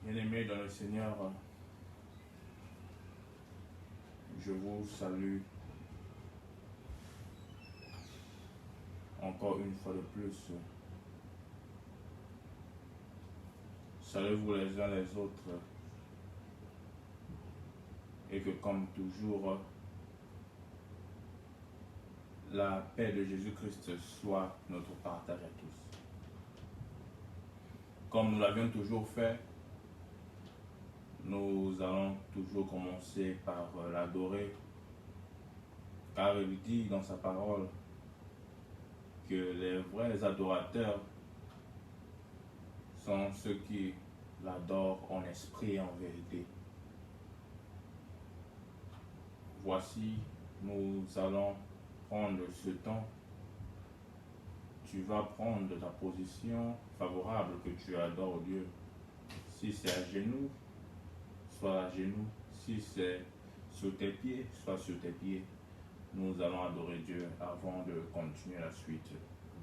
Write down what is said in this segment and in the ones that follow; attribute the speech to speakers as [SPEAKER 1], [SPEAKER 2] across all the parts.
[SPEAKER 1] Bien-aimés dans le Seigneur, je vous salue encore une fois de plus. Saluez-vous les uns les autres et que comme toujours, la paix de Jésus-Christ soit notre partage à tous. Comme nous l'avions toujours fait, nous allons toujours commencer par l'adorer, car il dit dans sa parole que les vrais adorateurs sont ceux qui l'adorent en esprit et en vérité. Voici, nous allons prendre ce temps. Tu vas prendre ta position favorable que tu adores Dieu. Si c'est à genoux, sois à genoux. Si c'est sur tes pieds, sois sur tes pieds. Nous allons adorer Dieu avant de continuer la suite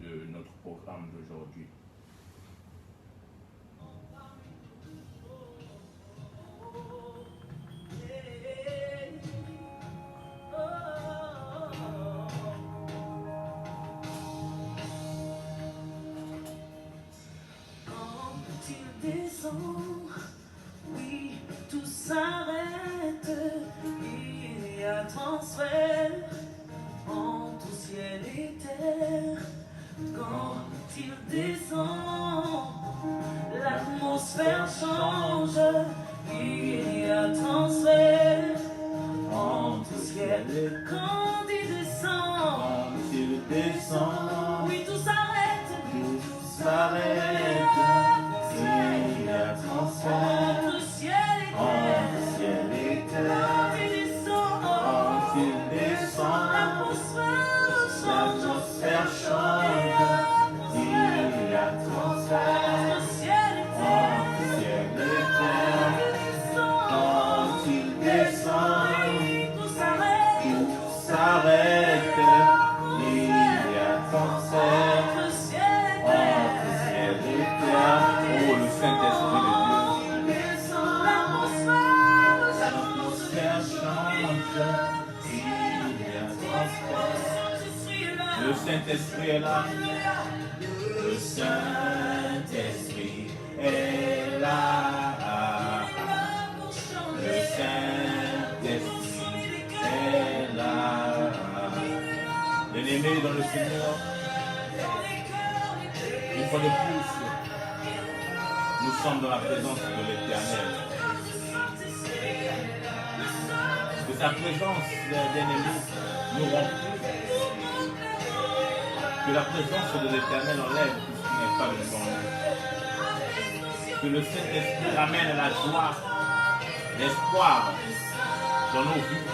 [SPEAKER 1] de notre programme d'aujourd'hui.
[SPEAKER 2] Oui, tout s'arrête, il y a transfert entre ciel et terre. Quand il descend, l'atmosphère change, il y a transfert entre ciel et terre. Quand il descend, oui, tout s'arrête, il y a transfert entre ciel et terre. Quand il descend, l'atmosphère change. Il y a transfert entre ciel et terre. Quand il descend, tout s'arrête. Il y a transfert entre ciel et terre.
[SPEAKER 1] Oh, le Saint-Esprit de Dieu.
[SPEAKER 2] L'atmosphère change. Il y a transfert.
[SPEAKER 1] Le Saint-Esprit est là.
[SPEAKER 2] Le Saint-Esprit est là. Le Saint-Esprit est là.
[SPEAKER 1] Bien-aimés dans le Seigneur, une fois de plus, nous sommes dans la présence de l'Éternel. Que sa présence, bien-aimés, nous remplit. Que la présence de l'Éternel enlève tout ce qui n'est pas de nous. Que le Saint-Esprit ramène la joie, l'espoir dans nos vies.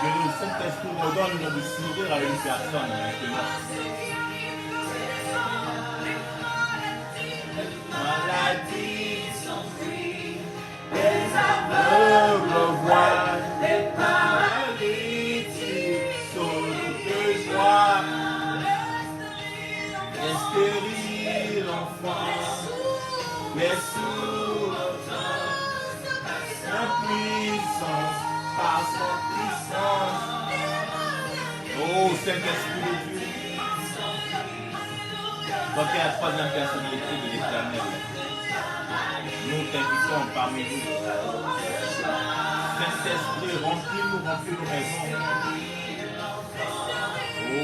[SPEAKER 1] Que le Saint-Esprit nous donne de sourire à une personne maintenant.
[SPEAKER 2] Maladies sont frites, les aveugles voient, les paralytiques sautent de joie, les stériles enfants, les sourds entendent, sa puissance, par sa puissance.
[SPEAKER 1] Oh Saint-Esprit de Dieu, toi qui es la troisième personnalité de l'Éternel, nous t'invitons parmi nous. Saint-Esprit, remplis-nous nos maisons. Oh,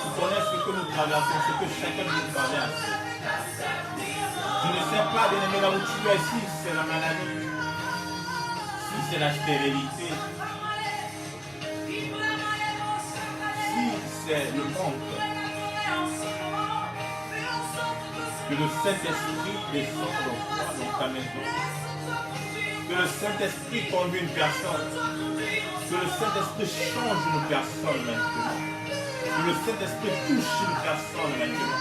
[SPEAKER 1] tu connais ce que nous traversons, ce que chacun de nous traverse. Tu ne sais pas, bien-aimé, là où tu es, si c'est la maladie, si c'est la stérilité, si c'est le manque. Que le Saint-Esprit descende dans ta maison. Que le Saint-Esprit conduise une personne. Que le Saint-Esprit change une personne maintenant. Que le Saint-Esprit touche une personne maintenant.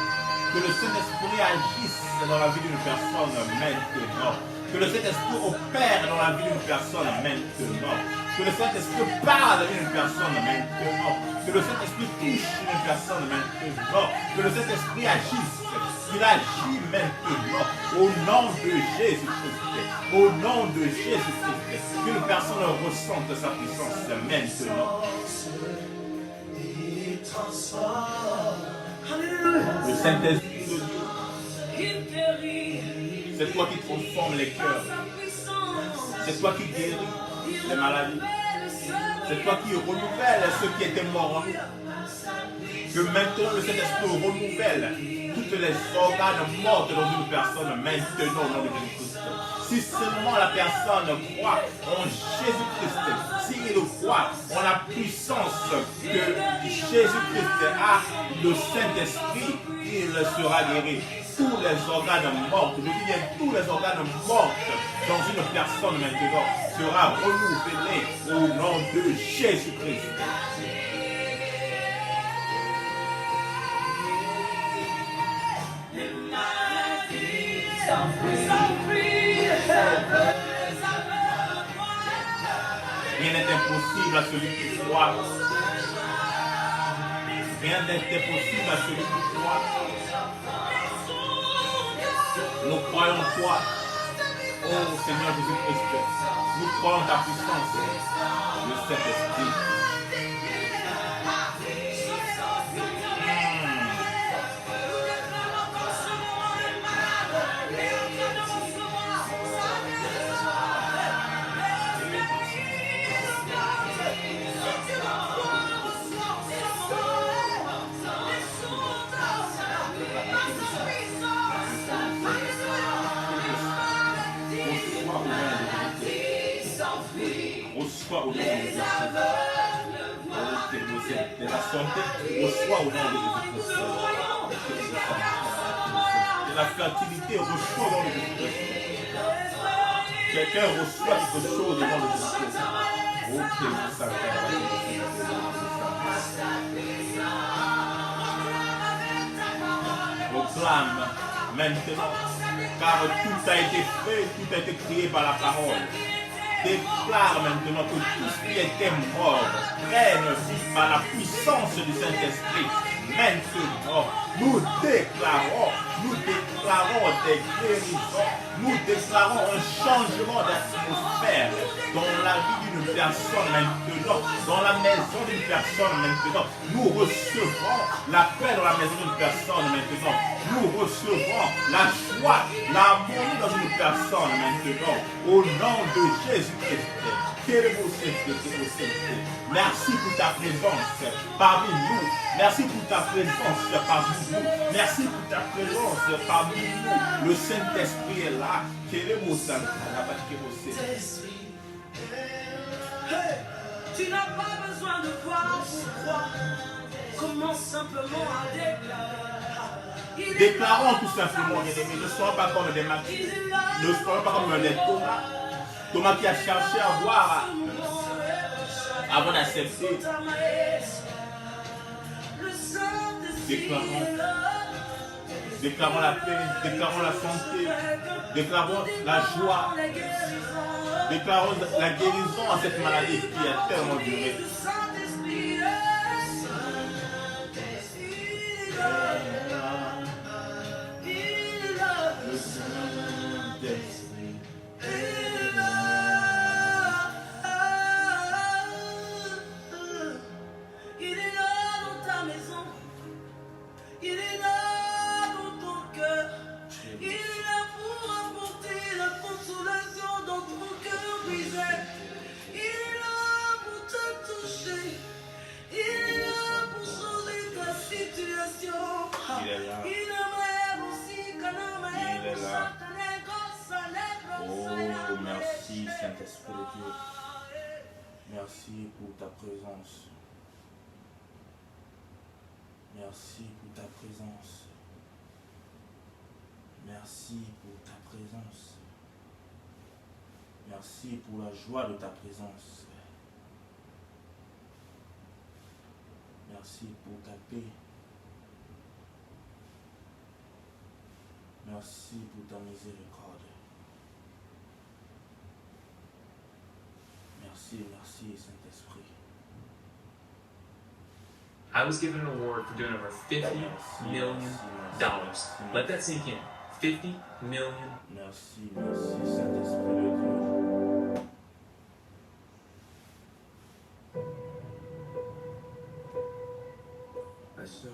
[SPEAKER 1] Que le Saint-Esprit agisse dans la vie d'une personne maintenant. Que le Saint-Esprit opère dans la vie d'une personne maintenant. Que le Saint-Esprit parle à une personne maintenant. Que le Saint-Esprit touche une personne maintenant. Que le Saint-Esprit agisse. Il agit maintenant. Au nom de Jésus-Christ. Au nom de Jésus-Christ. Qu'une personne ressente sa puissance maintenant. Le Saint-Esprit de Dieu, c'est toi qui transformes les cœurs. C'est toi qui guéris les maladies. C'est toi qui renouvelles ceux qui étaient morts en nous. Que maintenant le Saint-Esprit renouvelle toutes les organes mortes dans une personne maintenant au nom de Jésus-Christ. Si seulement la personne croit en Jésus-Christ, s'il croit en la puissance que Jésus-Christ a, le Saint-Esprit, il sera guéri. Tous les organes morts, je dis bien tous les organes morts dans une personne maintenant sera renouvelé au nom de Jésus-Christ. Rien n'est impossible à celui qui croit. Rien n'est impossible à celui qui croit. Nous croyons en toi, oh Seigneur Jésus-Christ. Nous croyons en ta puissance, le Saint-Esprit. Reçois au nom de Jésus-Christ. De la santé, reçois au nom de Jésus-Christ. De la fertilité, reçois au nom de Jésus-Christ. Quelqu'un reçoit quelque chose au nom de Jésus-Christ. Ok, ça proclame maintenant, car tout a été fait, tout a été créé par la parole. Déclare maintenant que tout ce qui était mort prenne vie par la puissance du Saint-Esprit. Maintenant, nous déclarons des guérisons, nous déclarons un changement d'atmosphère dans la vie d'une personne maintenant, dans la maison d'une personne maintenant. Nous recevons la paix dans la maison d'une personne maintenant. Nous recevons la joie, l'harmonie dans une personne maintenant. Au nom de Jésus-Christ. Merci pour ta présence parmi nous. Merci pour ta présence parmi nous. Merci pour ta présence parmi nous. Le Saint-Esprit est là.
[SPEAKER 2] Tu n'as pas besoin de voir pour croire. Commence simplement à déclarer.
[SPEAKER 1] Déclarons tout simplement, bien aimés, ne soyons pas comme des Matthieu, ne soyons pas comme des Thomas. Thomas qui a cherché à voir avant d'accepter. Déclarons la paix, déclarons la santé, déclarons la joie, déclarons la guérison à cette maladie qui a tellement duré. Merci Saint-Esprit de Dieu. Merci pour ta présence. Merci pour ta présence. Merci pour ta présence. Merci pour la joie de ta présence. Merci pour ta paix. Merci pour ta miséricorde. Merci, merci Saint-Esprit.
[SPEAKER 3] I was given an award for doing over $50 million. Let that sink in. 50 million.
[SPEAKER 1] Merci, merci, Saint-Esprit de Dieu.
[SPEAKER 3] Pastor.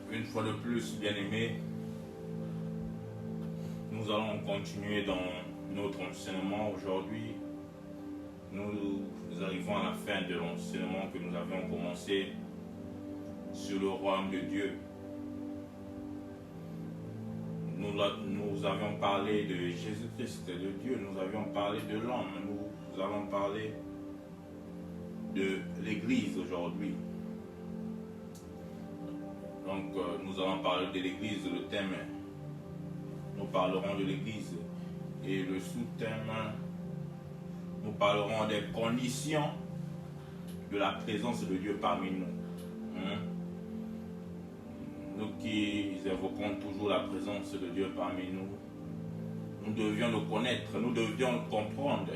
[SPEAKER 1] Une fois de plus, bien-aimés, nous allons continuer dans notre enseignement aujourd'hui. Nous arrivons à la fin de l'enseignement que nous avions commencé sur le royaume de Dieu. Nous avions parlé de Jésus-Christ, de Dieu, nous avions parlé de l'homme, nous allons parler de l'Église aujourd'hui. Donc, nous allons parler de l'Église, le thème, nous parlerons de l'Église et le sous-thème, nous parlerons des conditions de la présence de Dieu parmi nous. Nous qui évoquons toujours la présence de Dieu parmi nous, nous devions le connaître, nous devions comprendre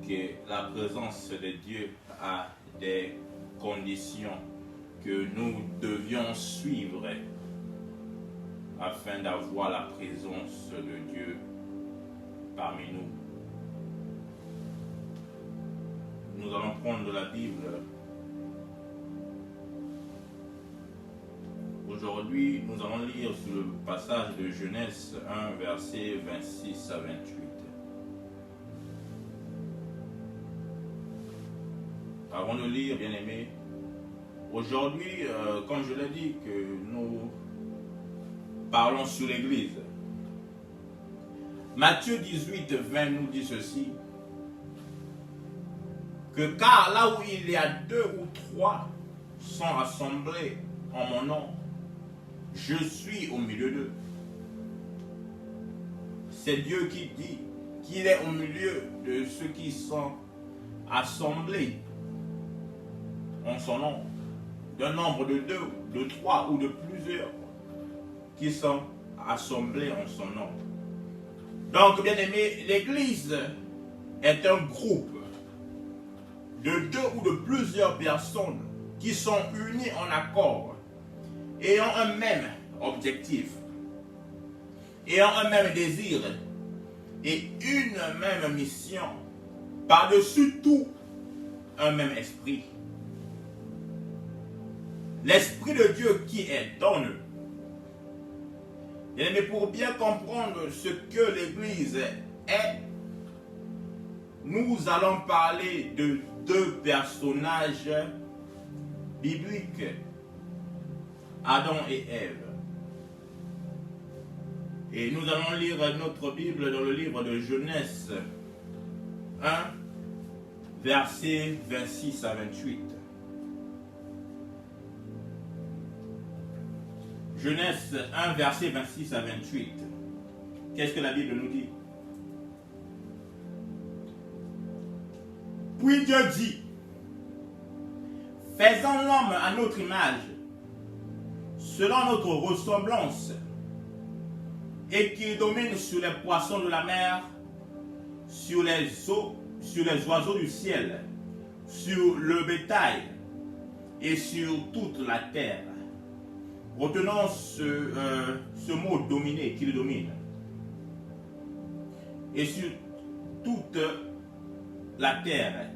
[SPEAKER 1] que la présence de Dieu a des conditions que nous devions suivre afin d'avoir la présence de Dieu parmi nous. Nous allons prendre la Bible. Aujourd'hui, nous allons lire sur le passage de Genèse 1, versets 26 à 28. Avant de lire, bien-aimés, aujourd'hui, comme je l'ai dit, que nous parlons sur l'Église. Matthieu 18, 20 nous dit ceci, que car là où il y a 2 ou 3 sont rassemblés en mon nom, je suis au milieu d'eux. C'est Dieu qui dit qu'il est au milieu de ceux qui sont assemblés en son nom. D'un nombre de 2, de 3 ou de plusieurs qui sont assemblés en son nom. Donc, bien aimé, l'Église est un groupe de 2 ou de plusieurs personnes qui sont unies en accord, ayant un même objectif, ayant un même désir et une même mission, par-dessus tout, un même esprit. L'Esprit de Dieu qui est en eux. Mais pour bien comprendre ce que l'Église est, nous allons parler de 2 personnages bibliques, Adam et Ève. Et nous allons lire notre Bible dans le livre de Genèse 1, versets 26 à 28. Genèse 1, verset 26 à 28. Qu'est-ce que la Bible nous dit? Puis Dieu dit, faisons l'homme à notre image, selon notre ressemblance, et qu'il domine sur les poissons de la mer, sur les eaux, sur les oiseaux du ciel, sur le bétail et sur toute la terre. Retenons ce mot dominer, qu'il domine. Et sur toute la terre,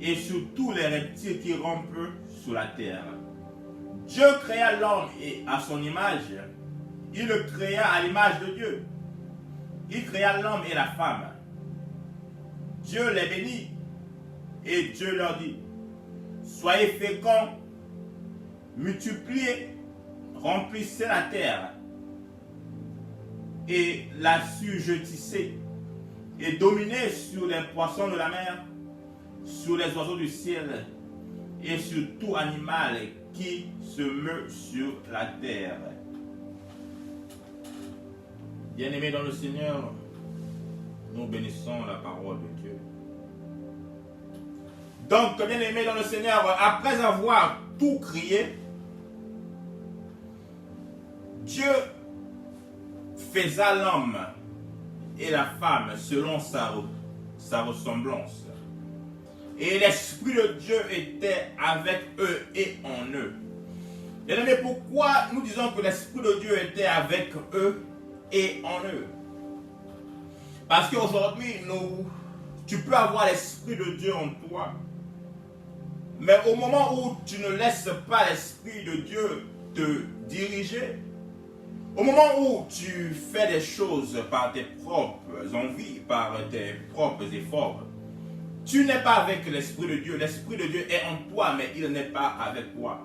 [SPEAKER 1] et sur tous les reptiles qui rampent sur la terre. Dieu créa l'homme à son image. Il le créa à l'image de Dieu. Il créa l'homme et la femme. Dieu les bénit. Et Dieu leur dit, soyez féconds, multipliez, remplissez la terre et l'assujettissez et dominez sur les poissons de la mer, sur les oiseaux du ciel et sur tout animal qui se meut sur la terre. Bien-aimés dans le Seigneur, Nous bénissons la parole de Dieu. Donc, bien aimé dans le Seigneur, après avoir tout créé, Dieu faisait l'homme et la femme selon sa ressemblance. Et l'Esprit de Dieu était avec eux et en eux. Bien aimé, pourquoi nous disons que l'Esprit de Dieu était avec eux et en eux? Parce qu'aujourd'hui, tu peux avoir l'Esprit de Dieu en toi. Mais au moment où tu ne laisses pas l'Esprit de Dieu te diriger, au moment où tu fais des choses par tes propres envies, par tes propres efforts, tu n'es pas avec l'Esprit de Dieu. L'Esprit de Dieu est en toi, mais il n'est pas avec toi.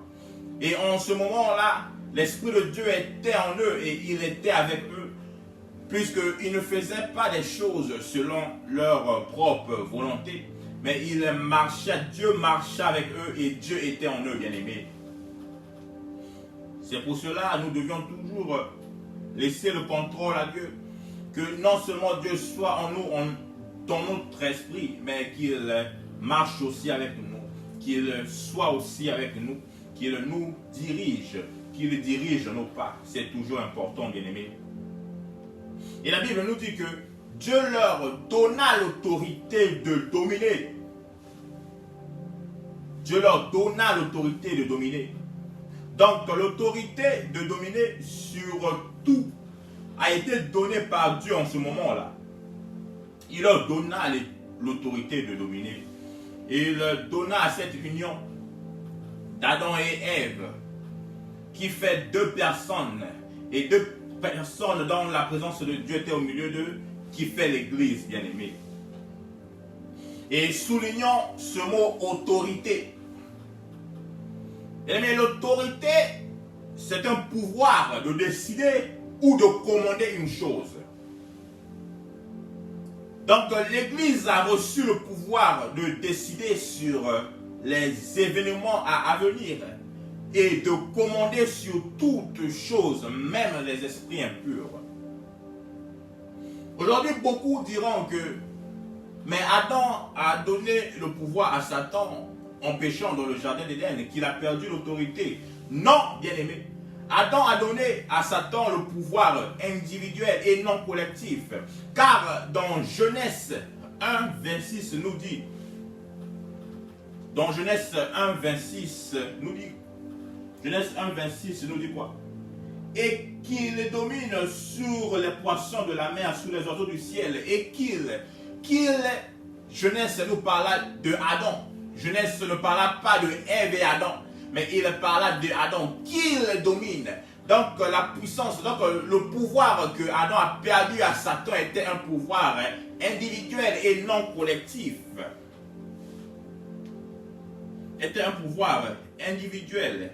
[SPEAKER 1] Et en ce moment-là, l'Esprit de Dieu était en eux et il était avec eux, puisqu'ils ne faisaient pas des choses selon leur propre volonté, mais ils marchaient, Dieu marchait avec eux et Dieu était en eux, bien-aimés. C'est pour cela que nous devions toujours laisser le contrôle à Dieu, que non seulement Dieu soit en nous, dans notre esprit, mais qu'il marche aussi avec nous, qu'il soit aussi avec nous, qu'il nous dirige, qu'il dirige nos pas. C'est toujours important, bien-aimés. Et la Bible nous dit que Dieu leur donna l'autorité de dominer. Dieu leur donna l'autorité de dominer. Donc l'autorité de dominer sur tout a été donnée par Dieu en ce moment-là. Il leur donna l'autorité de dominer. Il donna à cette union d'Adam et Ève qui fait deux personnes et deux personnes dont la présence de Dieu était au milieu d'eux, qui fait l'Église, bien-aimée. Et soulignons ce mot autorité. Mais l'autorité, c'est un pouvoir de décider ou de commander une chose. Donc l'Église a reçu le pouvoir de décider sur les événements à venir et de commander sur toutes choses, même les esprits impurs. Aujourd'hui, beaucoup diront que mais Adam a donné le pouvoir à Satan en péchant dans le jardin d'Éden, qu'il a perdu l'autorité. Non, bien-aimé. Adam a donné à Satan le pouvoir individuel et non collectif. Car dans Genèse 1, 26 nous dit, dans Genèse 1, 26 nous dit, Genèse 1, 26 nous dit quoi? Et qu'il domine sur les poissons de la mer, sur les oiseaux du ciel, et Genèse nous parla de Adam. Genèse ne parla pas de Ève et Adam, mais il parla de Adam, qu'il domine. Donc la puissance, donc le pouvoir que Adam a perdu à Satan était un pouvoir individuel et non collectif. Était un pouvoir individuel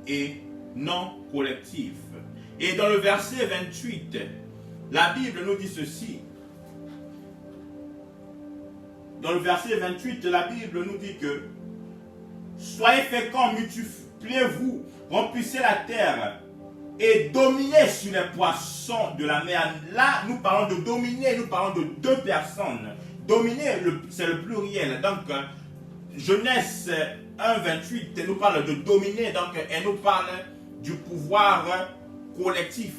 [SPEAKER 1] et non collectif. Et dans le verset 28, la Bible nous dit ceci. Dans le verset 28, la Bible nous dit que soyez féconds, multipliez-vous, remplissez la terre et dominez sur les poissons de la mer. Là, nous parlons de dominer, nous parlons de deux personnes. Dominer, c'est le pluriel. Donc, Genèse 1, 28 nous parle de dominer, donc elle nous parle du pouvoir collectif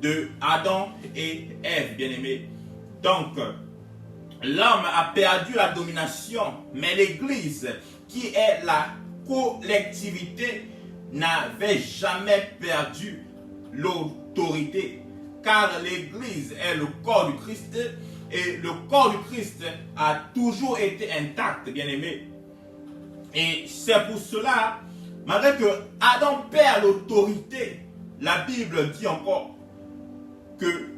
[SPEAKER 1] de Adam et Ève, bien-aimés. Donc, l'homme a perdu la domination, mais l'Église, qui est la collectivité, n'avait jamais perdu l'autorité. Car l'Église est le corps du Christ et le corps du Christ a toujours été intact, bien-aimé. Et c'est pour cela, malgré que Adam perd l'autorité, la Bible dit encore que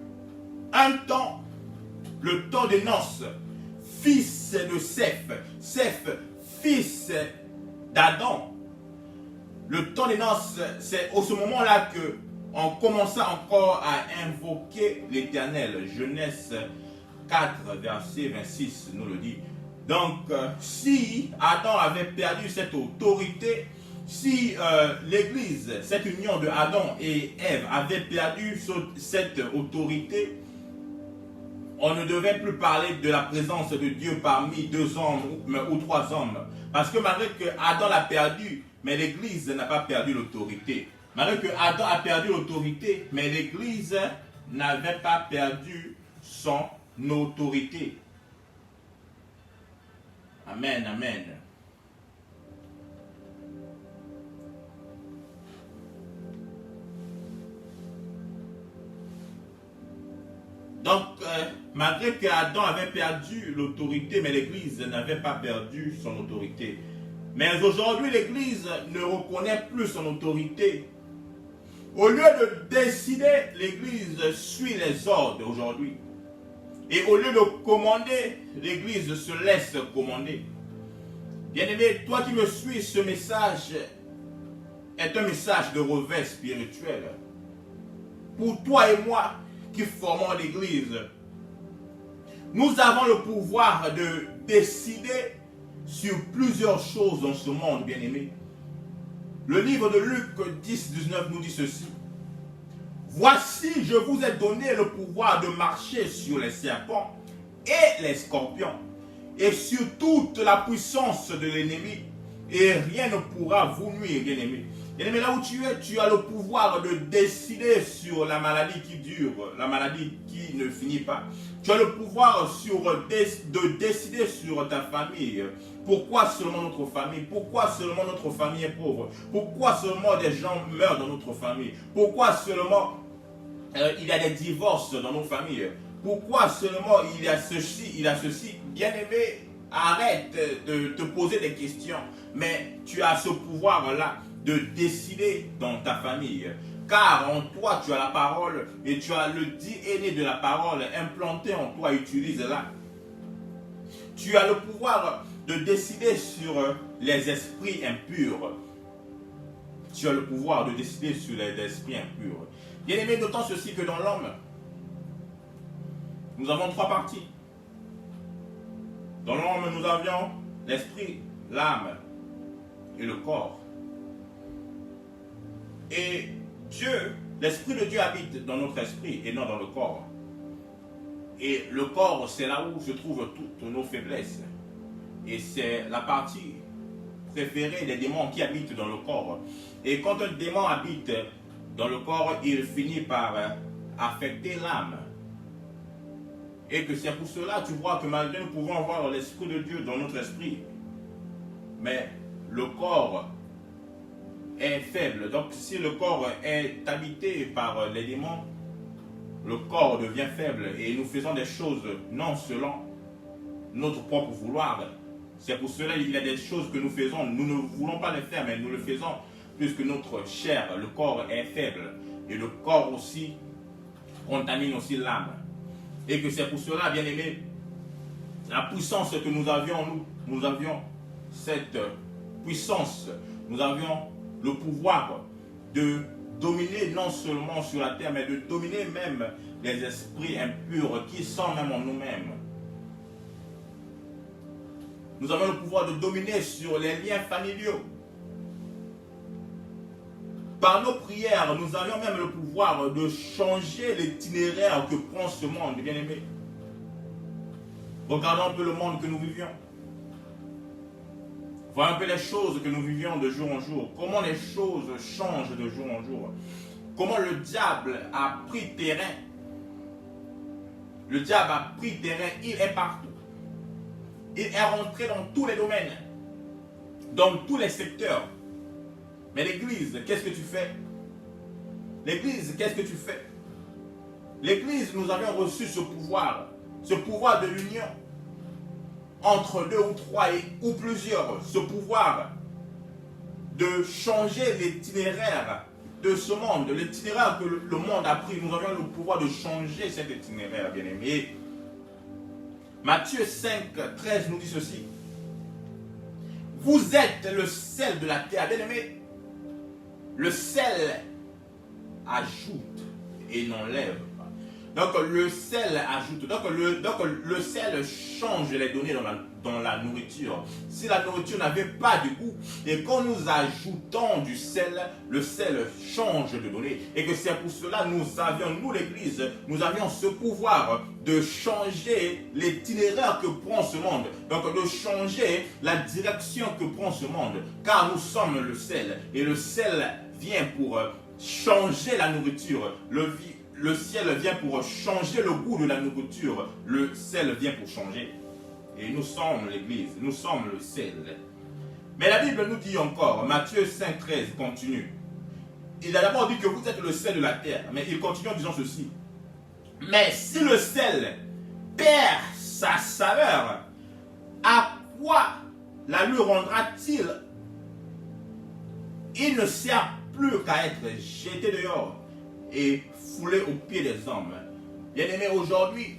[SPEAKER 1] un temps, le temps des noces, fils de Seth, fils d'Adam. Le temps des noces, c'est au ce moment-là que on commença encore à invoquer l'Éternel. Genèse 4, verset 26 nous le dit. Donc, si Adam avait perdu cette autorité, si l'Église, cette union de Adam et Ève avait perdu cette autorité, on ne devait plus parler de la présence de Dieu parmi 2 hommes ou 3 hommes. Parce que malgré que Adam l'a perdu, mais l'Église n'a pas perdu l'autorité. Malgré que Adam a perdu l'autorité, mais l'Église n'avait pas perdu son autorité. Amen, amen. Donc, malgré que Adam avait perdu l'autorité, mais l'Église n'avait pas perdu son autorité. Mais aujourd'hui, l'Église ne reconnaît plus son autorité. Au lieu de décider, l'Église suit les ordres aujourd'hui. Et au lieu de commander, l'Église se laisse commander. Bien-aimé, toi qui me suis, ce message est un message de revers spirituel. Pour toi et moi qui formons l'Église, nous avons le pouvoir de décider sur plusieurs choses dans ce monde, bien-aimé. Le livre de Luc 10, 19 nous dit ceci. Voici, je vous ai donné le pouvoir de marcher sur les serpents et les scorpions, et sur toute la puissance de l'ennemi, et rien ne pourra vous nuire, bien-aimé. Bien-aimé, là où tu as le pouvoir de décider sur la maladie qui dure, la maladie qui ne finit pas. Tu as le pouvoir de décider sur ta famille. Pourquoi seulement notre famille? Pourquoi seulement notre famille est pauvre? Pourquoi seulement des gens meurent dans notre famille? Pourquoi seulement il y a des divorces dans nos familles? Pourquoi seulement il y a ceci, il y a ceci? Bien-aimé, arrête de te poser des questions. Mais tu as ce pouvoir-là de décider dans ta famille. Car en toi, tu as la parole et tu as le DNA de la parole implanté en toi. Utilise-la. Tu as le pouvoir de décider sur les esprits impurs. Tu as le pouvoir de décider sur les esprits impurs. Bien-aimé, notons ceci que dans l'homme, nous avons 3 parties. Dans l'homme, nous avions l'esprit, l'âme et le corps. Et Dieu, l'Esprit de Dieu habite dans notre esprit et non dans le corps. Et le corps, c'est là où se trouvent toutes nos faiblesses. Et c'est la partie préférée des démons qui habitent dans le corps. Et quand un démon habite dans le corps, il finit par affecter l'âme. Et que c'est pour cela, tu vois que malgré nous pouvons avoir l'Esprit de Dieu dans notre esprit, mais le corps est faible. Donc si le corps est habité par les démons, le corps devient faible et nous faisons des choses non selon notre propre vouloir. C'est pour cela qu'il y a des choses que nous faisons, nous ne voulons pas les faire, mais nous le faisons puisque notre chair, le corps est faible. Et le corps aussi contamine aussi l'âme. Et que c'est pour cela, bien aimé, la puissance que nous avions, nous avions cette puissance, nous avions le pouvoir de dominer non seulement sur la terre, mais de dominer même les esprits impurs qui sont même en nous-mêmes. Nous avons le pouvoir de dominer sur les liens familiaux. Par nos prières, nous avions même le pouvoir de changer l'itinéraire que prend ce monde, bien-aimé. Regardons un peu le monde que nous vivions. Voyons un peu les choses que nous vivions de jour en jour. Comment les choses changent de jour en jour. Comment le diable a pris terrain. Le diable a pris terrain, il est partout. Il est rentré dans tous les domaines, dans tous les secteurs. Mais l'Église, qu'est-ce que tu fais? L'Église, qu'est-ce que tu fais? L'Église, nous avions reçu ce pouvoir de l'union entre 2 ou 3 ou plusieurs, ce pouvoir de changer l'itinéraire de ce monde, l'itinéraire que le monde a pris. Nous avions le pouvoir de changer cet itinéraire, bien-aimé. Matthieu 5, 13 nous dit ceci. Vous êtes le sel de la terre, bien-aimé. Le sel ajoute et n'enlève pas. Donc le sel ajoute, donc le sel change les données dans la nourriture. Si la nourriture n'avait pas de goût, et quand nous ajoutons du sel, le sel change de données. Et que c'est pour cela nous l'église, nous avions ce pouvoir de changer l'itinéraire que prend ce monde. Donc de changer la direction que prend ce monde. Car nous sommes le sel. Et le sel vient pour changer la nourriture. Le ciel vient pour changer le goût de la nourriture. Le sel vient pour changer. Et nous sommes l'église, nous sommes le sel. Mais la Bible nous dit encore, Matthieu 5,13 continue. Il a d'abord dit que vous êtes le sel de la terre. Mais il continue en disant ceci. Mais si le sel perd sa saveur, à quoi la lui rendra-t-il? Il ne sert plus qu'à être jeté dehors et foulé aux pieds des hommes. Bien-aimés, aujourd'hui,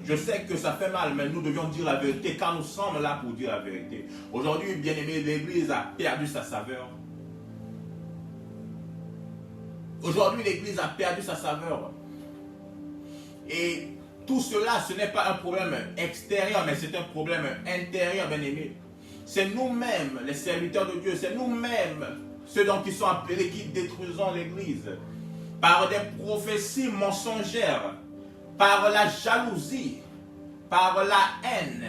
[SPEAKER 1] je sais que ça fait mal, mais nous devions dire la vérité, car nous sommes là pour dire la vérité. Aujourd'hui, bien-aimés, l'Église a perdu sa saveur. Aujourd'hui, l'Église a perdu sa saveur. Et tout cela, ce n'est pas un problème extérieur, mais c'est un problème intérieur, bien-aimés. C'est nous-mêmes, les serviteurs de Dieu, c'est nous-mêmes, ceux dont qui sont appelés, qui détruisons l'Église. Par des prophéties mensongères, par la jalousie, par la haine,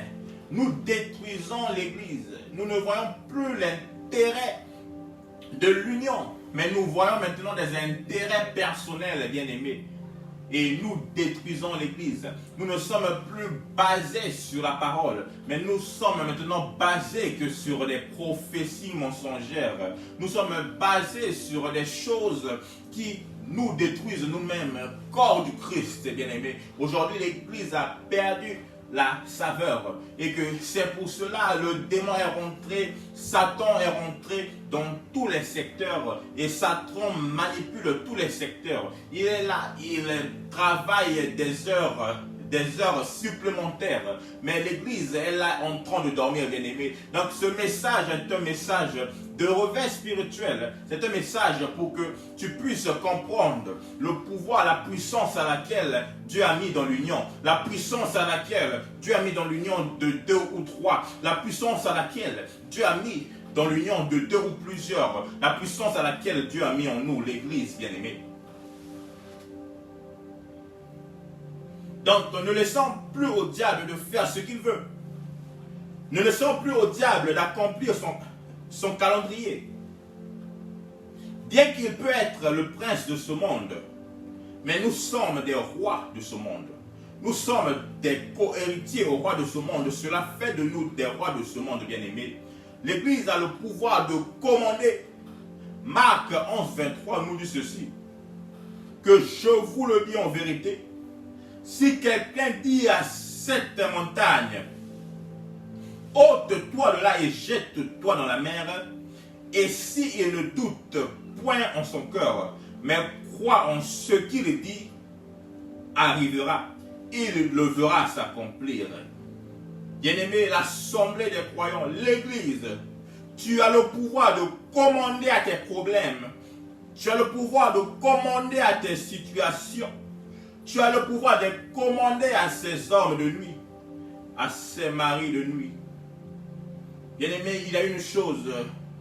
[SPEAKER 1] nous détruisons l'Église. Nous ne voyons plus l'intérêt de l'union, mais nous voyons maintenant des intérêts personnels, bien-aimés. Et nous détruisons l'Église. Nous ne sommes plus basés sur la parole, mais nous sommes maintenant basés que sur des prophéties mensongères. Nous sommes basés sur des choses qui nous détruisent nous-mêmes, corps du Christ, bien-aimé. Aujourd'hui, l'Église a perdu la saveur. Et que c'est pour cela le démon est rentré, Satan est rentré dans tous les secteurs. Et Satan manipule tous les secteurs. Il est là, il travaille des heures supplémentaires. Mais l'Église est là en train de dormir, bien-aimé. Donc ce message est un message de réveil spirituel. C'est un message pour que tu puisses comprendre le pouvoir, la puissance à laquelle Dieu a mis dans l'union. La puissance à laquelle Dieu a mis dans l'union de 2 ou 3. La puissance à laquelle Dieu a mis dans l'union de 2 ou plusieurs. La puissance à laquelle Dieu a mis en nous, l'Église, bien-aimée. Donc, ne laissons plus au diable de faire ce qu'il veut. Ne laissons plus au diable d'accomplir son calendrier. Bien qu'il peut être le prince de ce monde, mais nous sommes des rois de ce monde. Nous sommes des co-héritiers au roi de ce monde. Cela fait de nous des rois de ce monde, bien-aimés. L'Église a le pouvoir de commander. Marc 11, 23 nous dit ceci. Que je vous le dis en vérité, si quelqu'un dit à cette montagne, ôte-toi de là et jette-toi dans la mer, et s'il ne doute point en son cœur, mais croit en ce qu'il dit, arrivera, il le verra s'accomplir. Bien-aimé, l'assemblée des croyants, l'Église, tu as le pouvoir de commander à tes problèmes, tu as le pouvoir de commander à tes situations. Tu as le pouvoir de commander à ces hommes de nuit, à ces maris de nuit. Bien-aimé, il y a une chose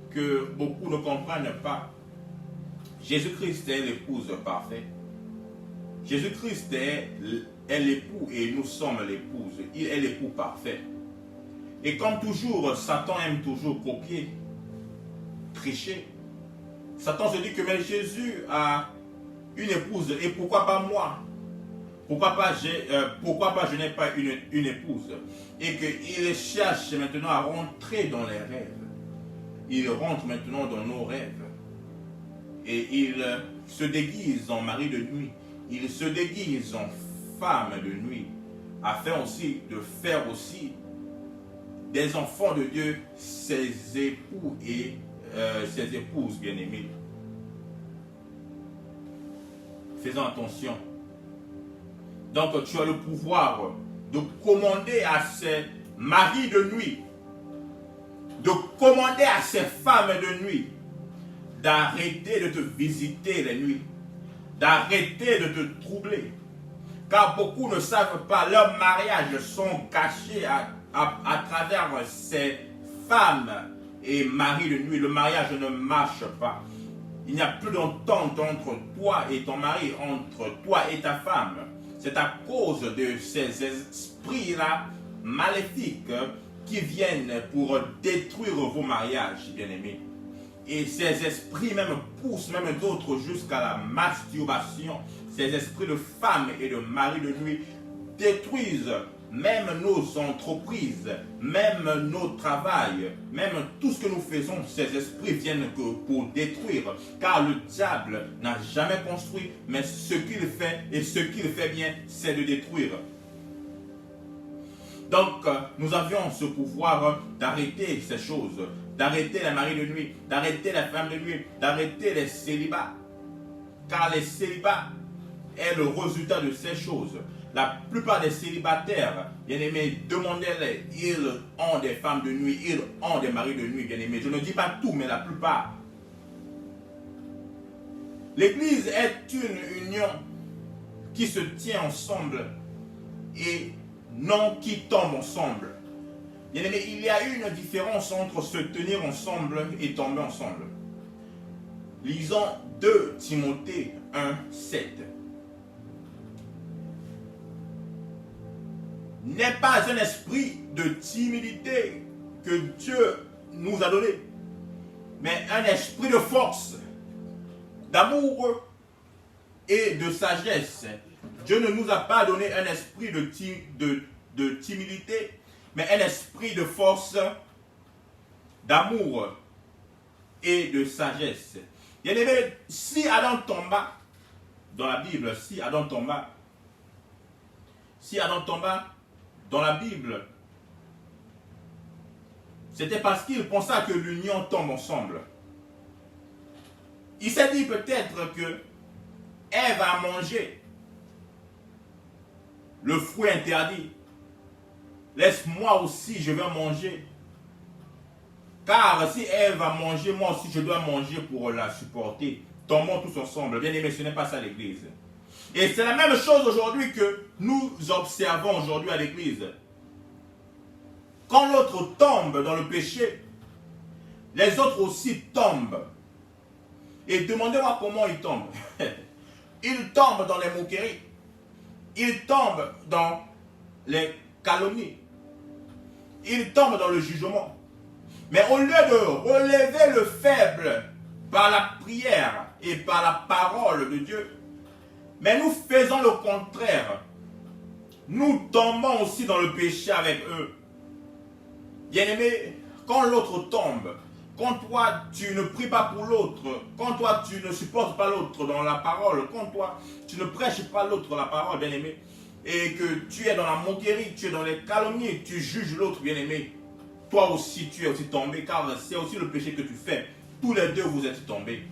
[SPEAKER 1] que beaucoup ne comprennent pas. Jésus-Christ est l'épouse parfaite. Jésus-Christ est l'époux et nous sommes l'épouse. Il est l'époux parfait. Et comme toujours, Satan aime toujours copier, tricher. Satan se dit que mais Jésus a une épouse et pourquoi pas moi? Pourquoi pas je n'ai pas une épouse? Et qu'il cherche maintenant à rentrer dans les rêves. Il rentre maintenant dans nos rêves. Et il se déguise en mari de nuit. Il se déguise en femme de nuit. Afin aussi de faire aussi des enfants de Dieu, ses époux et ses épouses bien-aimées. Faisons attention. Donc tu as le pouvoir de commander à ces maris de nuit, de commander à ces femmes de nuit, d'arrêter de te visiter les nuits, d'arrêter de te troubler, Car beaucoup ne savent pas, leurs mariages sont cachés à travers ces femmes et maris de nuit. Le mariage ne marche pas. Il n'y a plus d'entente entre toi et ton mari, entre toi et ta femme. C'est à cause de ces esprits-là maléfiques qui viennent pour détruire vos mariages, bien-aimés. Et ces esprits même poussent même d'autres jusqu'à la masturbation. Ces esprits de femmes et de maris de nuit détruisent même nos entreprises, même nos travails, même tout ce que nous faisons. Ces esprits viennent pour détruire. Car le diable n'a jamais construit, mais ce qu'il fait et ce qu'il fait bien, c'est de détruire. Donc, nous avions ce pouvoir d'arrêter ces choses, d'arrêter les maris de nuit, d'arrêter les femmes de nuit, d'arrêter les célibats. Car les célibats est le résultat de ces choses. La plupart des célibataires, bien-aimés, demandez-les, ils ont des femmes de nuit, ils ont des maris de nuit, bien-aimés. Je ne dis pas tout, mais la plupart. L'Église est une union qui se tient ensemble et non qui tombe ensemble. Bien-aimés, il y a une différence entre se tenir ensemble et tomber ensemble. Lisons 2 Timothée 1, 7. N'est pas un esprit de timidité que Dieu nous a donné, mais un esprit de force, d'amour et de sagesse. Dieu ne nous a pas donné un esprit de timidité, mais un esprit de force, d'amour et de sagesse. Bien aimé, si Adam tomba, dans la Bible, si Adam tomba dans la Bible, c'était parce qu'il pensa que l'union tombe ensemble. Il s'est dit peut-être que Ève a mangé le fruit interdit. Laisse-moi aussi, je vais manger. Car si Ève a mangé, moi aussi je dois manger pour la supporter. Tombons tous ensemble. Bien aimé, ce n'est pas ça l'Église. Et c'est la même chose aujourd'hui que nous observons aujourd'hui à l'Église. Quand l'autre tombe dans le péché, les autres aussi tombent. Et demandez-moi comment ils tombent. Ils tombent dans les moqueries. Ils tombent dans les calomnies. Ils tombent dans le jugement. Mais au lieu de relever le faible par la prière et par la parole de Dieu, mais nous faisons le contraire. Nous tombons aussi dans le péché avec eux. Bien-aimé, quand l'autre tombe, quand toi tu ne pries pas pour l'autre, quand toi tu ne supportes pas l'autre dans la parole, quand toi tu ne prêches pas l'autre la parole, bien-aimé, et que tu es dans la moquerie, tu es dans les calomnies, tu juges l'autre, bien-aimé, toi aussi tu es aussi tombé, car c'est aussi le péché que tu fais. Tous les deux vous êtes tombés.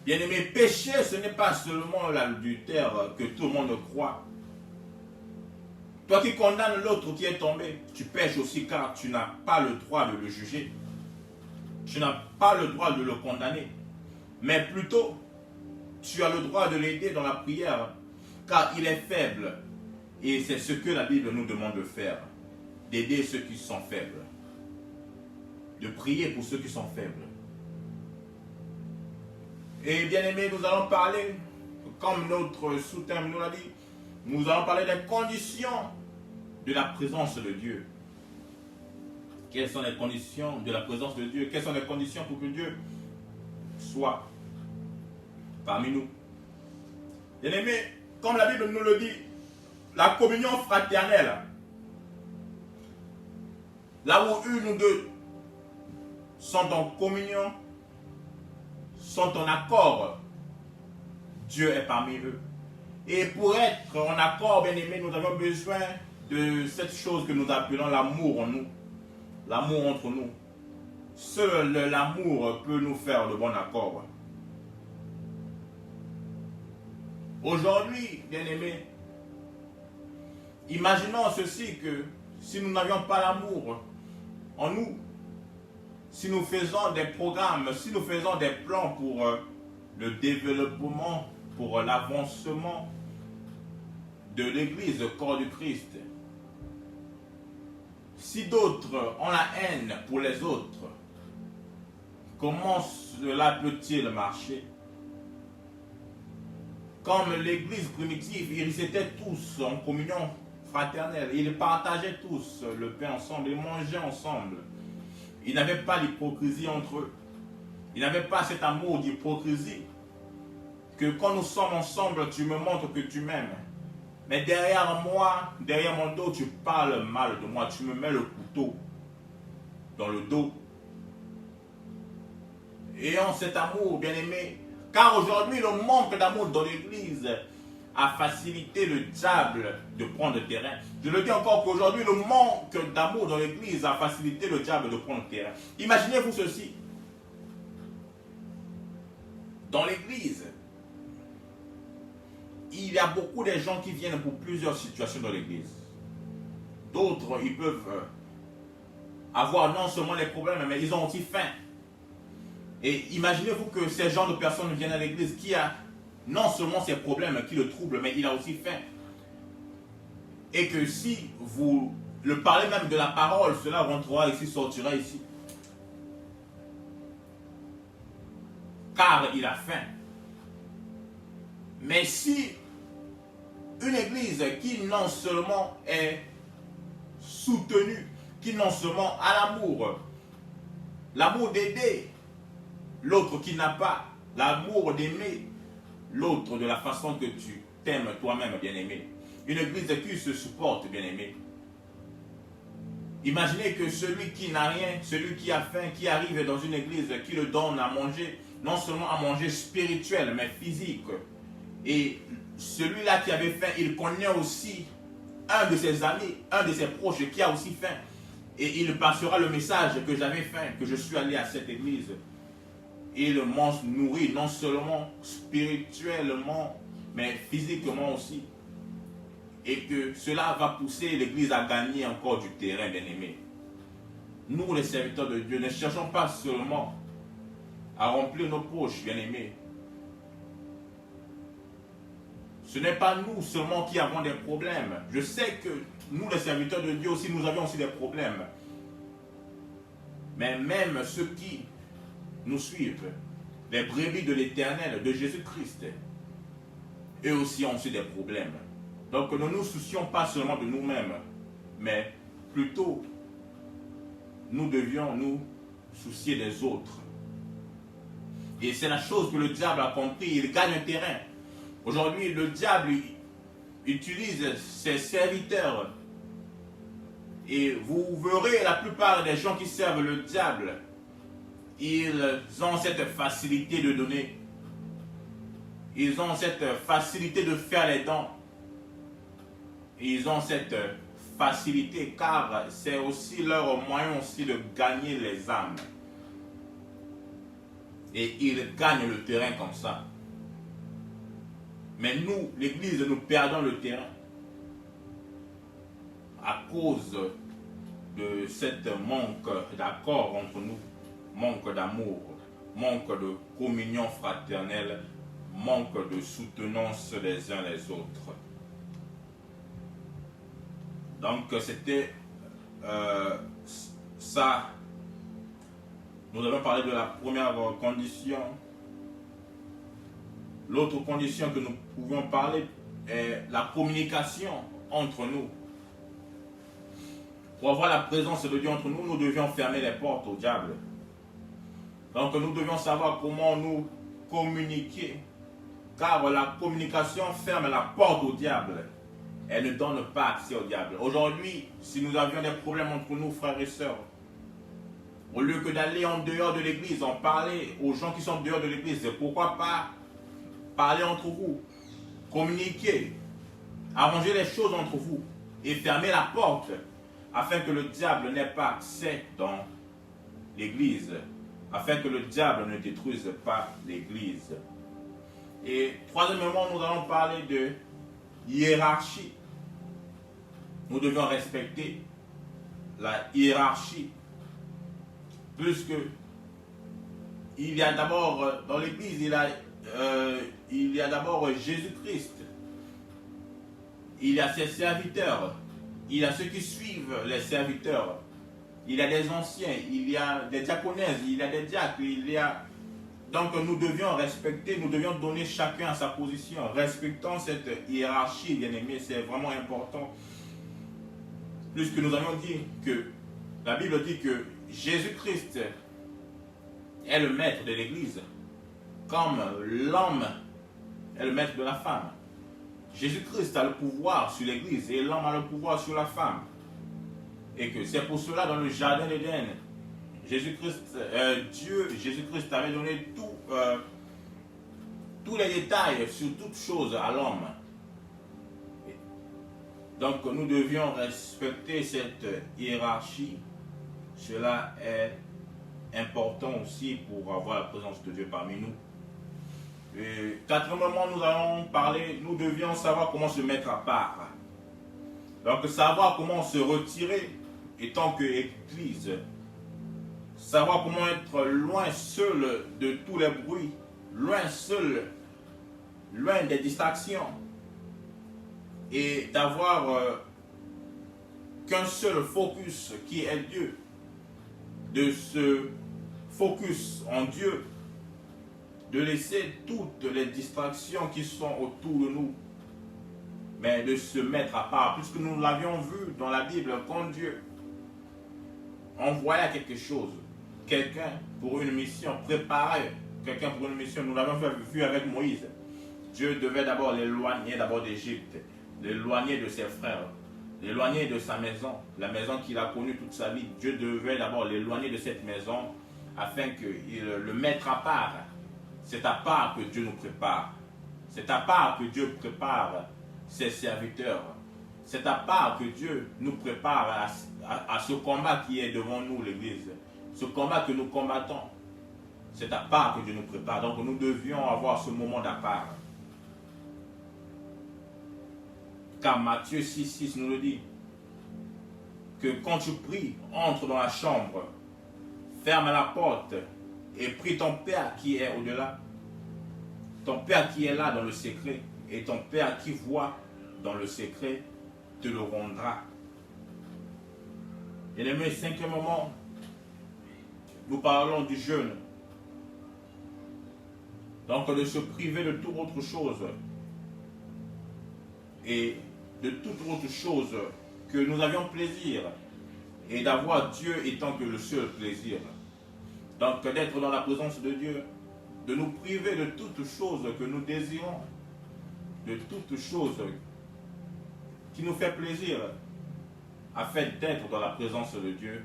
[SPEAKER 1] Bien-aimé, péché, ce n'est pas seulement l'adultère que tout le monde croit. Toi qui condamnes l'autre qui est tombé, tu pêches aussi car tu n'as pas le droit de le juger. Tu n'as pas le droit de le condamner. Mais plutôt, tu as le droit de l'aider dans la prière car il est faible. Et c'est ce que la Bible nous demande de faire. D'aider ceux qui sont faibles. De prier pour ceux qui sont faibles. Et bien aimé, nous allons parler, comme notre sous-thème nous l'a dit, nous allons parler des conditions de la présence de Dieu. Quelles sont les conditions de la présence de Dieu? Quelles sont les conditions pour que Dieu soit parmi nous? Bien aimé, comme la Bible nous le dit, la communion fraternelle, là où une ou deux sont en communion, sont en accord, Dieu est parmi eux. Et pour être en accord, bien aimé, nous avons besoin de cette chose que nous appelons l'amour en nous. L'amour entre nous. Seul l'amour peut nous faire de bon accord. Aujourd'hui, bien aimé, imaginons ceci, que si nous n'avions pas l'amour en nous, si nous faisons des programmes, si nous faisons des plans pour le développement, pour l'avancement de l'Église, le corps du Christ. Si d'autres ont la haine pour les autres, comment cela peut-il marcher? Comme l'Église primitive, ils étaient tous en communion fraternelle. Ils partageaient tous le pain ensemble, ils mangeaient ensemble. Ils n'avaient pas d'hypocrisie entre eux. Ils n'avaient pas cet amour d'hypocrisie. Que quand nous sommes ensemble, tu me montres que tu m'aimes. Mais derrière moi, derrière mon dos, tu parles mal de moi. Tu me mets le couteau dans le dos. Ayons cet amour, bien-aimé. Car aujourd'hui, le manque d'amour dans l'Église a facilité le diable de prendre le terrain. Je le dis encore qu'aujourd'hui, le manque d'amour dans l'Église a facilité le diable de prendre le terrain. Imaginez-vous ceci. Dans l'Église, il y a beaucoup de gens qui viennent pour plusieurs situations dans l'Église. D'autres, ils peuvent avoir non seulement les problèmes, mais ils ont aussi faim. Et imaginez-vous que ces genres de personnes viennent à l'Église qui a non seulement ces problèmes qui le troublent, mais il a aussi faim. Et que si vous le parlez même de la parole, cela rentrera ici, sortira ici. Car il a faim. Mais si une église qui non seulement est soutenue, qui non seulement a l'amour d'aider l'autre qui n'a pas, l'amour d'aimer l'autre de la façon que tu t'aimes toi-même, bien-aimé. Une église qui se supporte, bien-aimé. Imaginez que celui qui n'a rien, celui qui a faim, qui arrive dans une église, qui le donne à manger, non seulement à manger spirituel, mais physique. Et celui-là qui avait faim, il connaît aussi un de ses amis, un de ses proches qui a aussi faim. Et il passera le message que j'avais faim, que je suis allé à cette église. Il mange nourri non seulement spirituellement, mais physiquement aussi. Et que cela va pousser l'église à gagner encore du terrain, bien-aimé. Nous, les serviteurs de Dieu, ne cherchons pas seulement à remplir nos poches, bien-aimés. Ce n'est pas nous seulement qui avons des problèmes. Je sais que nous, les serviteurs de Dieu aussi, nous avions aussi des problèmes. Mais même ceux qui nous suivent, les brebis de l'Éternel, de Jésus-Christ, eux aussi ont aussi des problèmes. Donc ne nous soucions pas seulement de nous-mêmes, mais plutôt nous devions nous soucier des autres. Et c'est la chose que le diable a compris, il gagne un terrain. Aujourd'hui, le diable utilise ses serviteurs. Et vous verrez la plupart des gens qui servent le diable, ils ont cette facilité de donner. Ils ont cette facilité de faire les dons. Ils ont cette facilité car c'est aussi leur moyen aussi de gagner les âmes. Et ils gagnent le terrain comme ça. Mais nous, l'Église, nous perdons le terrain à cause de cette manque d'accord entre nous, manque d'amour, manque de communion fraternelle, manque de soutenance les uns les autres. Donc c'était ça. Nous avons parlé de la première condition. L'autre condition que nous pouvons parler est la communication entre nous. Pour avoir la présence de Dieu entre nous, nous devions fermer les portes au diable. Donc nous devions savoir comment nous communiquer. Car la communication ferme la porte au diable. Elle ne donne pas accès au diable. Aujourd'hui, si nous avions des problèmes entre nous, frères et sœurs, au lieu que d'aller en dehors de l'église, en parler aux gens qui sont dehors de l'église, pourquoi pas parler entre vous, communiquer, arranger les choses entre vous et fermer la porte afin que le diable n'ait pas accès dans l'église, afin que le diable ne détruise pas l'église. Et troisièmement, nous allons parler de hiérarchie. Nous devons respecter la hiérarchie. Puisque il y a d'abord dans l'église, il il y a d'abord Jésus-Christ. Il y a ses serviteurs. Il y a ceux qui suivent les serviteurs. Il y a des anciens. Il y a des diaconesses. Il y a des diacres. Il y a... Donc nous devions respecter, nous devions donner chacun à sa position. Respectons cette hiérarchie, bien aimé, c'est vraiment important. Puisque nous avons dit que la Bible dit que Jésus-Christ est le maître de l'Église, comme l'homme est le maître de la femme. Jésus-Christ a le pouvoir sur l'Église et l'homme a le pouvoir sur la femme. Et que c'est pour cela dans le jardin d'Éden, Jésus-Christ avait donné tous les détails sur toutes choses à l'homme. Donc nous devions respecter cette hiérarchie. Cela est important aussi pour avoir la présence de Dieu parmi nous. Et quatrièmement, nous allons parler, nous devions savoir comment se mettre à part. Donc savoir comment se retirer étant que Église. Savoir comment être loin seul de tous les bruits, loin des distractions. Et d'avoir qu'un seul focus qui est Dieu. De se focus en Dieu. De laisser toutes les distractions qui sont autour de nous. Mais de se mettre à part. Puisque nous l'avions vu dans la Bible, quand Dieu envoya quelque chose, quelqu'un pour une mission, préparait quelqu'un pour une mission, nous l'avons vu avec Moïse. Dieu devait d'abord l'éloigner d'Égypte, l'éloigner de ses frères, l'éloigner de sa maison, la maison qu'il a connue toute sa vie. Dieu devait d'abord l'éloigner de cette maison afin qu'il le mette à part. C'est à part que Dieu nous prépare. C'est à part que Dieu prépare ses serviteurs. C'est à part que Dieu nous prépare à ce combat qui est devant nous, l'Église. Ce combat que nous combattons. C'est à part que Dieu nous prépare. Donc nous devions avoir ce moment d'à part. Car Matthieu 6,6 nous le dit. Que quand tu pries, entre dans la chambre, ferme la porte et prie ton Père qui est au-delà. Ton Père qui est là dans le secret. Et ton Père qui voit dans le secret te le rendra. Et le cinquièmement, nous parlons du jeûne. Donc de se priver de toute autre chose. Et de toute autre chose que nous avions plaisir. Et d'avoir Dieu étant que le seul plaisir. Donc d'être dans la présence de Dieu. De nous priver de toutes choses que nous désirons. De toutes choses qui nous fait plaisir. Afin d'être dans la présence de Dieu.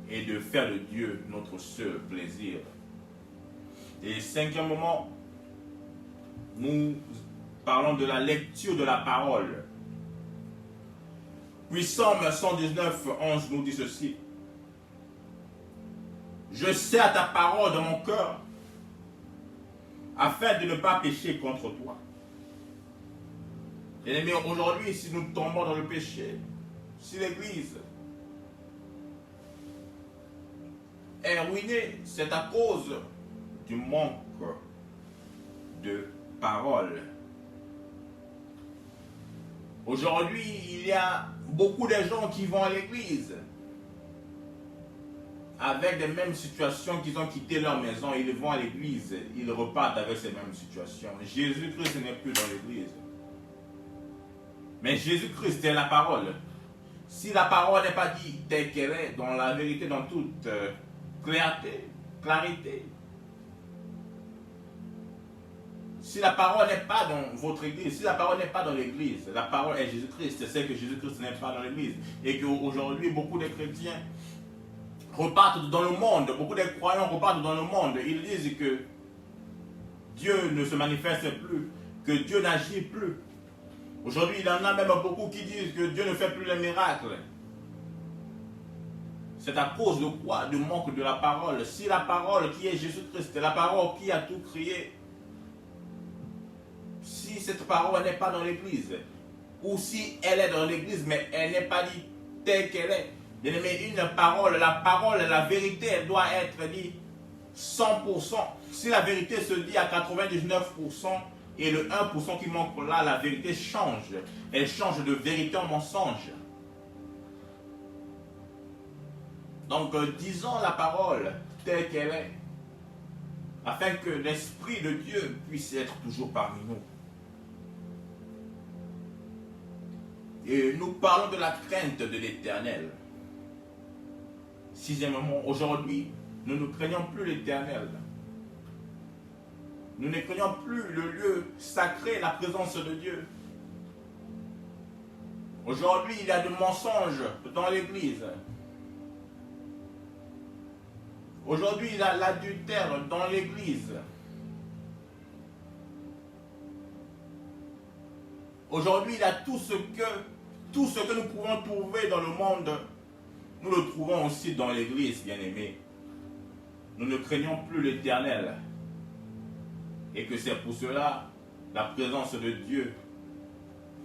[SPEAKER 1] Et de faire de Dieu notre seul plaisir. Et cinquièmement, nous parlons de la lecture de la parole. Puis Psaume 119, 11 nous dit ceci. Je serre ta parole dans mon cœur, afin de ne pas pécher contre toi. Bien-aimés, aujourd'hui, si nous tombons dans le péché, si l'Église est ruinée, c'est à cause du manque de parole. Aujourd'hui, il y a beaucoup de gens qui vont à l'église avec les mêmes situations qu'ils ont quitté leur maison. Ils vont à l'église, ils repartent avec ces mêmes situations. Jésus-Christ n'est plus dans l'église. Mais Jésus-Christ est la parole. Si la parole n'est pas dite telle qu'elle est, dans la vérité, dans toute clarté. Si la parole n'est pas dans votre église, si la parole n'est pas dans l'église, la parole est Jésus-Christ, c'est que Jésus-Christ n'est pas dans l'église. Et qu'aujourd'hui, beaucoup de chrétiens repartent dans le monde, beaucoup de croyants repartent dans le monde. Ils disent que Dieu ne se manifeste plus, que Dieu n'agit plus. Aujourd'hui, il y en a même beaucoup qui disent que Dieu ne fait plus les miracles. C'est à cause de quoi? Du manque de la parole. Si la parole qui est Jésus-Christ, la parole qui a tout créé, si cette parole n'est pas dans l'église, ou si elle est dans l'église, mais elle n'est pas dite telle qu'elle est, bien aimé, une parole, la vérité, elle doit être dite 100%, si la vérité se dit à 99% et le 1% qui manque là, la vérité change. Elle change de vérité en mensonge. Donc, disons la parole telle qu'elle est, afin que l'Esprit de Dieu puisse être toujours parmi nous. Et nous parlons de la crainte de l'Éternel. Sixièmement, aujourd'hui, nous ne craignons plus l'Éternel. Nous ne craignons plus le lieu sacré, la présence de Dieu. Aujourd'hui, il y a de mensonges dans l'Église. Aujourd'hui, il y a l'adultère dans l'Église. Aujourd'hui, il y a tout ce que nous pouvons trouver dans le monde, nous le trouvons aussi dans l'Église, bien-aimés. Nous ne craignons plus l'Éternel. Et que c'est pour cela, la présence de Dieu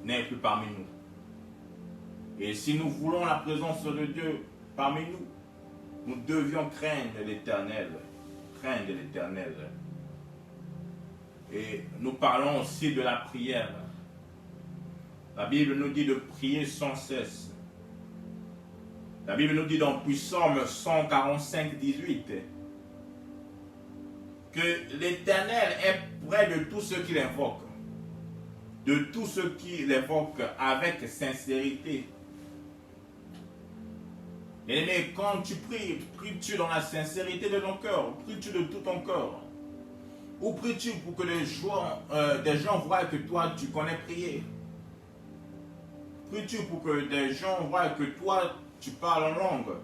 [SPEAKER 1] n'est plus parmi nous. Et si nous voulons la présence de Dieu parmi nous, nous devions craindre l'Éternel. Craindre l'Éternel. Et nous parlons aussi de la prière. La Bible nous dit de prier sans cesse. La Bible nous dit dans Psaume 145, 18 que l'Éternel est près de tous ceux qui l'invoquent. De tous ceux qui l'invoquent avec sincérité. Mais quand tu pries, pries-tu dans la sincérité de ton cœur? Pries-tu de tout ton cœur? Ou pries-tu pour que des gens voient que toi tu connais prier? Pries-tu pour que des gens voient que toi tu parles en langue?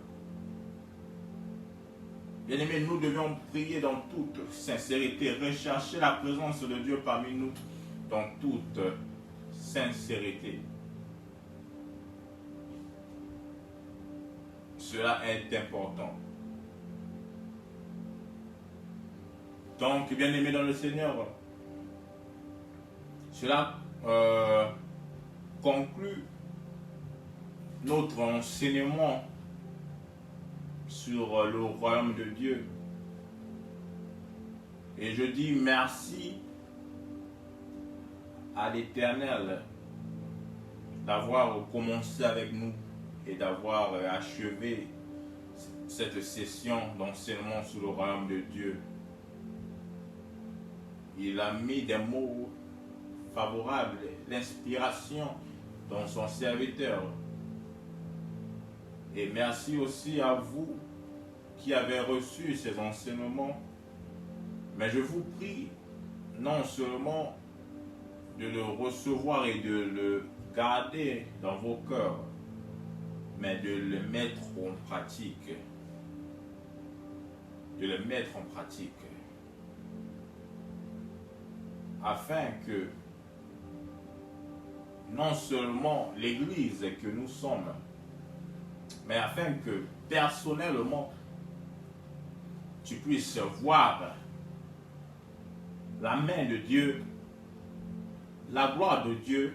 [SPEAKER 1] Bien-aimés, nous devions prier dans toute sincérité, rechercher la présence de Dieu parmi nous dans toute sincérité. Cela est important. Donc, bien-aimés dans le Seigneur, cela conclut notre enseignement sur le royaume de Dieu. Et je dis merci à l'Éternel d'avoir commencé avec nous et d'avoir achevé cette session d'enseignement sur le royaume de Dieu. Il a mis des mots favorables, l'inspiration dans son serviteur. Et merci aussi à vous qui avez reçu ces enseignements. Mais je vous prie non seulement de le recevoir et de le garder dans vos cœurs, mais de le mettre en pratique. De le mettre en pratique. Afin que non seulement l'Église que nous sommes, mais afin que personnellement, tu puisses voir la main de Dieu, la gloire de Dieu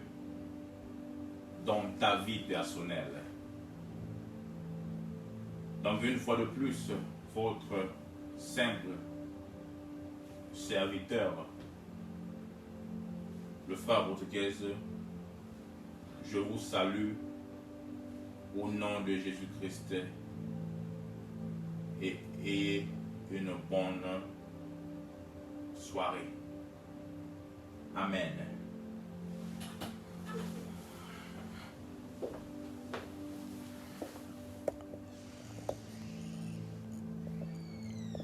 [SPEAKER 1] dans ta vie personnelle. Donc une fois de plus, votre simple serviteur, le frère Rodriguez, je vous salue au nom de Jésus-Christ et ayez une bonne soirée. Amen.